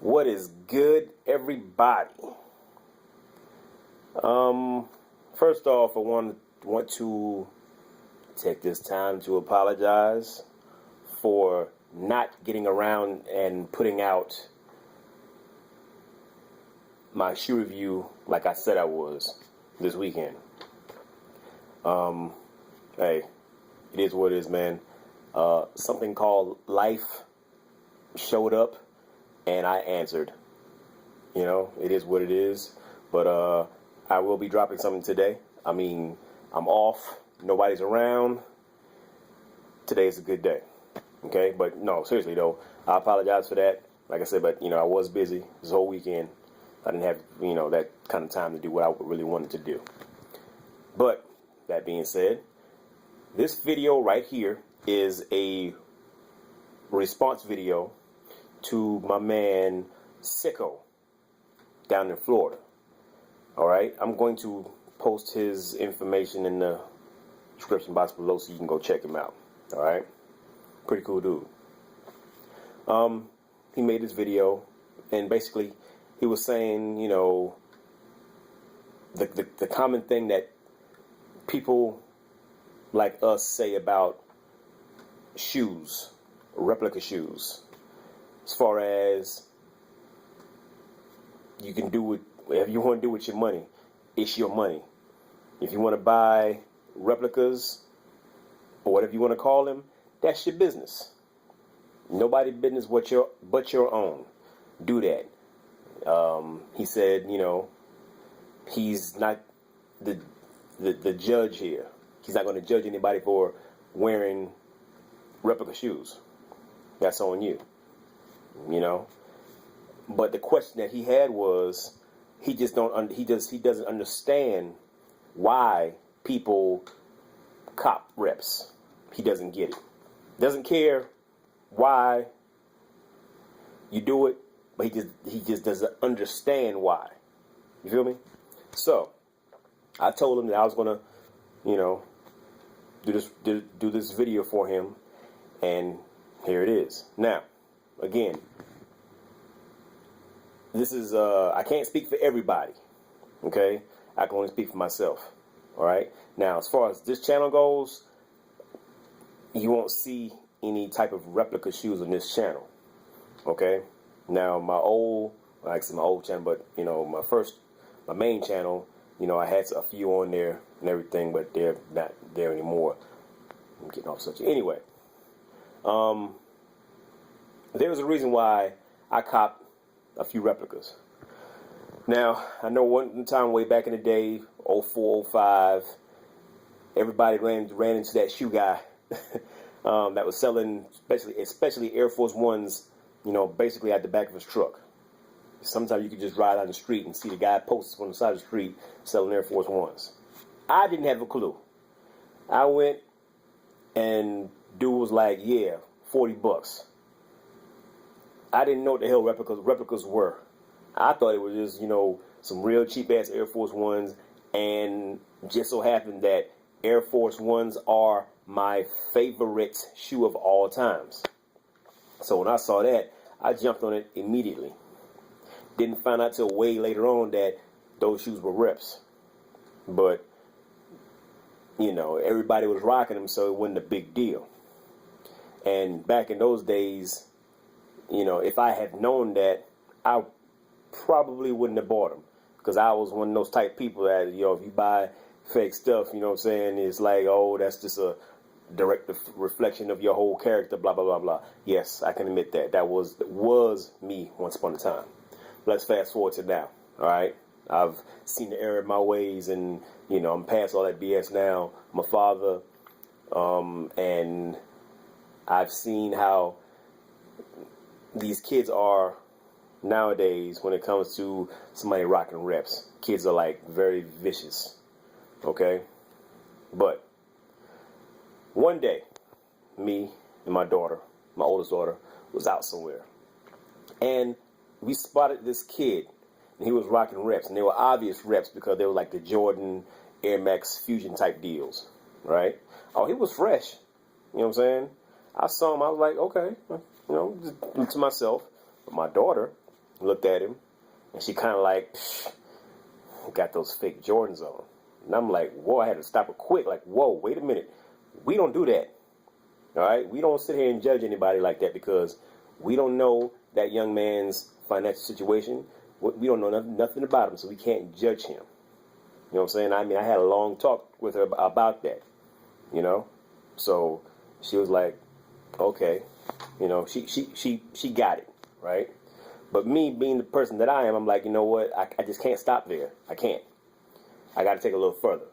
What is good, everybody? First off, I want to take this time to apologize for not getting around and putting out my shoe review like I said I was this weekend. Hey, it is what it is, man. Something called life showed up and I answered. You know, it is what it is. But I will be dropping something today. I mean, I'm off. Nobody's around. Today is a good day. Okay? But no, seriously though, I apologize for that. Like I said, but I was busy this whole weekend. I didn't have, that kind of time to do what I really wanted to do. But that being said, this video right here is a response video to my man Sicko down in Florida. Alright, I'm going to post his information in the description box below so you can go check him out. Alright, pretty cool dude. He made this video and basically he was saying, the common thing that people like us say about shoes, replica shoes, as far as you can do whatever you want to do with your money. It's your money. If you want to buy replicas or whatever you want to call them, that's your business. Nobody's business but your own. Do that. He said, he's not the judge here. He's not going to judge anybody for wearing replica shoes. That's on you. But the question that he had was, he doesn't understand why people cop reps. He doesn't get it. Doesn't care why you do it, but he just doesn't understand why. You feel me? So I told him that I was gonna, do this video for him, and here it is. Now, again, this is I can't speak for everybody, okay? I can only speak for myself. All right. Now, as far as this channel goes, you won't see any type of replica shoes on this channel. Okay. Now, my old channel, but my main channel, I had a few on there and everything, but they're not there anymore. I'm getting off subject. Anyway, there was a reason why I copped a few replicas. Now, I know one time way back in the day, 04, 05, everybody ran into that shoe guy that was selling, especially Air Force Ones, basically at the back of his truck. Sometimes you could just ride down the street and see the guy posted on the side of the street selling Air Force Ones. I didn't have a clue. I went and dude was like, yeah, $40. I didn't know what the hell replicas were. I thought it was just, some real cheap ass Air Force Ones, and just so happened that Air Force Ones are my favorite shoe of all times. So when I saw that, I jumped on it immediately. Didn't find out till way later on that those shoes were reps. But, everybody was rocking them, so it wasn't a big deal. And back in those days, if I had known that, I probably wouldn't have bought them, because I was one of those type people that, if you buy fake stuff, it's like, oh, that's just a direct reflection of your whole character, blah, blah, blah, blah. Yes, I can admit that. That was me once upon a time. Let's fast forward to now, all right? I've seen the error of my ways, and, I'm past all that BS now. I'm a father, and I've seen how these kids are nowadays when it comes to somebody rocking reps. Kids are like very vicious, okay? But one day, me and my daughter, my oldest daughter, was out somewhere, and we spotted this kid, and he was rocking reps, and they were obvious reps because they were like the Jordan Air Max Fusion type deals, right? Oh, he was fresh, you know what I'm saying? I saw him, I was like, okay, just to myself. But my daughter, looked at him, and she kind of like, got those fake Jordans on. And I'm like, whoa, I had to stop her quick. Like, whoa, wait a minute. We don't do that. All right? We don't sit here and judge anybody like that because we don't know that young man's financial situation. We don't know nothing about him, so we can't judge him. You know what I'm saying? I mean, I had a long talk with her about that, you know? So she was like, okay. You know, she got it, right? But me being the person that I am, I'm like, you know what? I just can't stop there. I can't. I got to take a little further.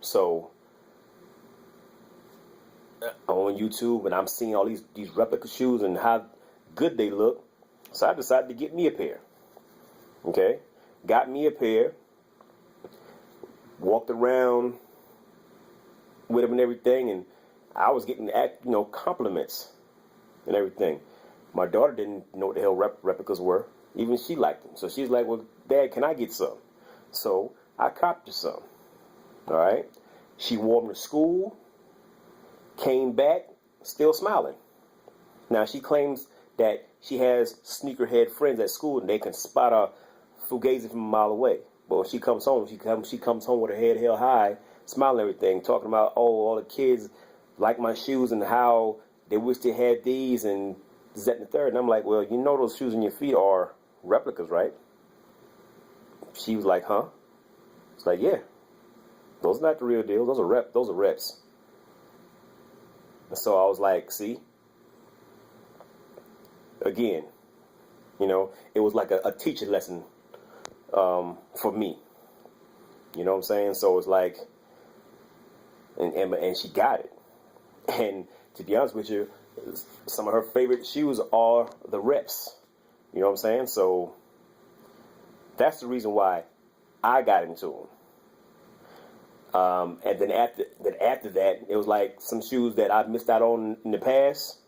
So on YouTube, and I'm seeing all these replica shoes and how good they look. So I decided to get me a pair. Okay? Got me a pair. Walked around with them and everything, and I was getting, compliments and everything. My daughter didn't know what the hell replicas were. Even she liked them. So she's like, well, Dad, can I get some? So I copped her some. All right? She wore them to school, came back, still smiling. Now, she claims that she has sneakerhead friends at school, and they can spot a Fugazi from a mile away. But when she comes home, she comes home with her head held high, smiling and everything, talking about, oh, all the kids like my shoes and how they wish they had these and this, that, and the third. And I'm like, well, you know those shoes in your feet are replicas, right? She was like, huh? It's like, yeah. Those are not the real deal. Those are reps. And so I was like, see? Again, it was like a teaching lesson for me. You know what I'm saying? So it's like, and she got it. And to be honest with you, some of her favorite shoes are the reps. You know what I'm saying? So that's the reason why I got into them. And then after that, it was like some shoes that I've missed out on in the past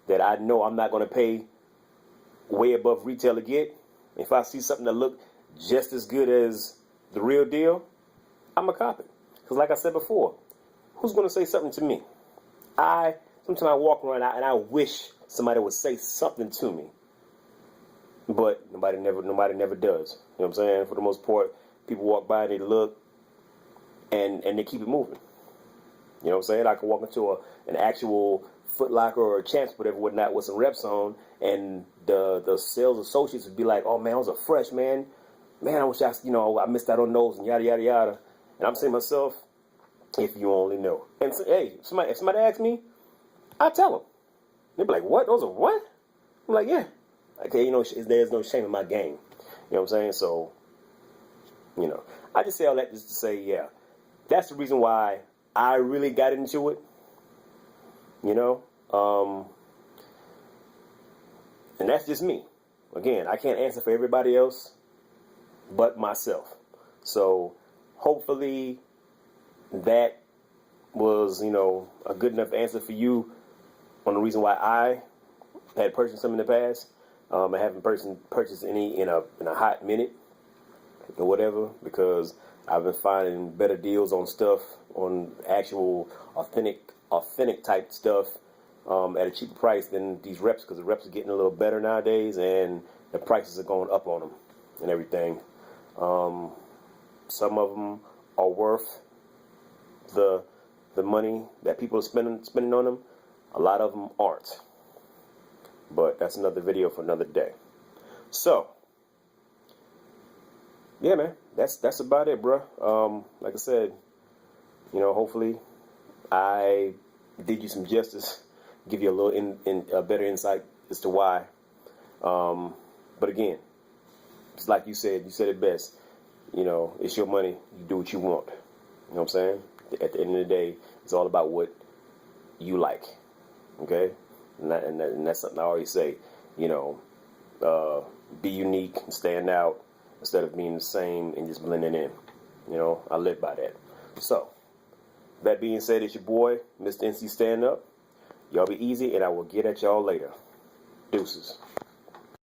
that I know I'm not going to pay way above retail to get. If I see something that look just as good as the real deal, I'm a cop it. Because like I said before, who's going to say something to me? Sometimes I walk around and I wish somebody would say something to me. But nobody never does. You know what I'm saying? For the most part, people walk by and they look and they keep it moving. You know what I'm saying? I can walk into an actual Foot Locker or a Champs, whatever, whatnot, with some reps on, and the sales associates would be like, "Oh man, those are fresh, man. Man, I wish I missed out on those and yada yada yada." And I'm saying to myself, if you only know. And so, hey, if somebody asks me, I tell them. They'll be like, "What? Those are what?" I'm like, "Yeah." Okay, there's no shame in my game. You know what I'm saying? So, I just say all that just to say, yeah, that's the reason why I really got into it. And that's just me. Again, I can't answer for everybody else but myself. So hopefully that was, a good enough answer for you on the reason why I had purchased some in the past. I haven't purchased any in a hot minute or whatever, because I've been finding better deals on stuff, on actual authentic type stuff at a cheaper price than these reps, because the reps are getting a little better nowadays and the prices are going up on them and everything. Some of them are worth the money that people are spending on them. A lot of them aren't. But that's another video for another day. So, yeah, man, that's about it, bro. Like I said, hopefully I did you some justice, give you a little a better insight as to why. But again, it's like you said it best. It's your money. You do what you want. You know what I'm saying? At the end of the day, it's all about what you like. Okay? And that's something I always say. Be unique and stand out instead of being the same and just blending in. I live by that. So, that being said, it's your boy, Mr. NC Stand Up. Y'all be easy, and I will get at y'all later. Deuces.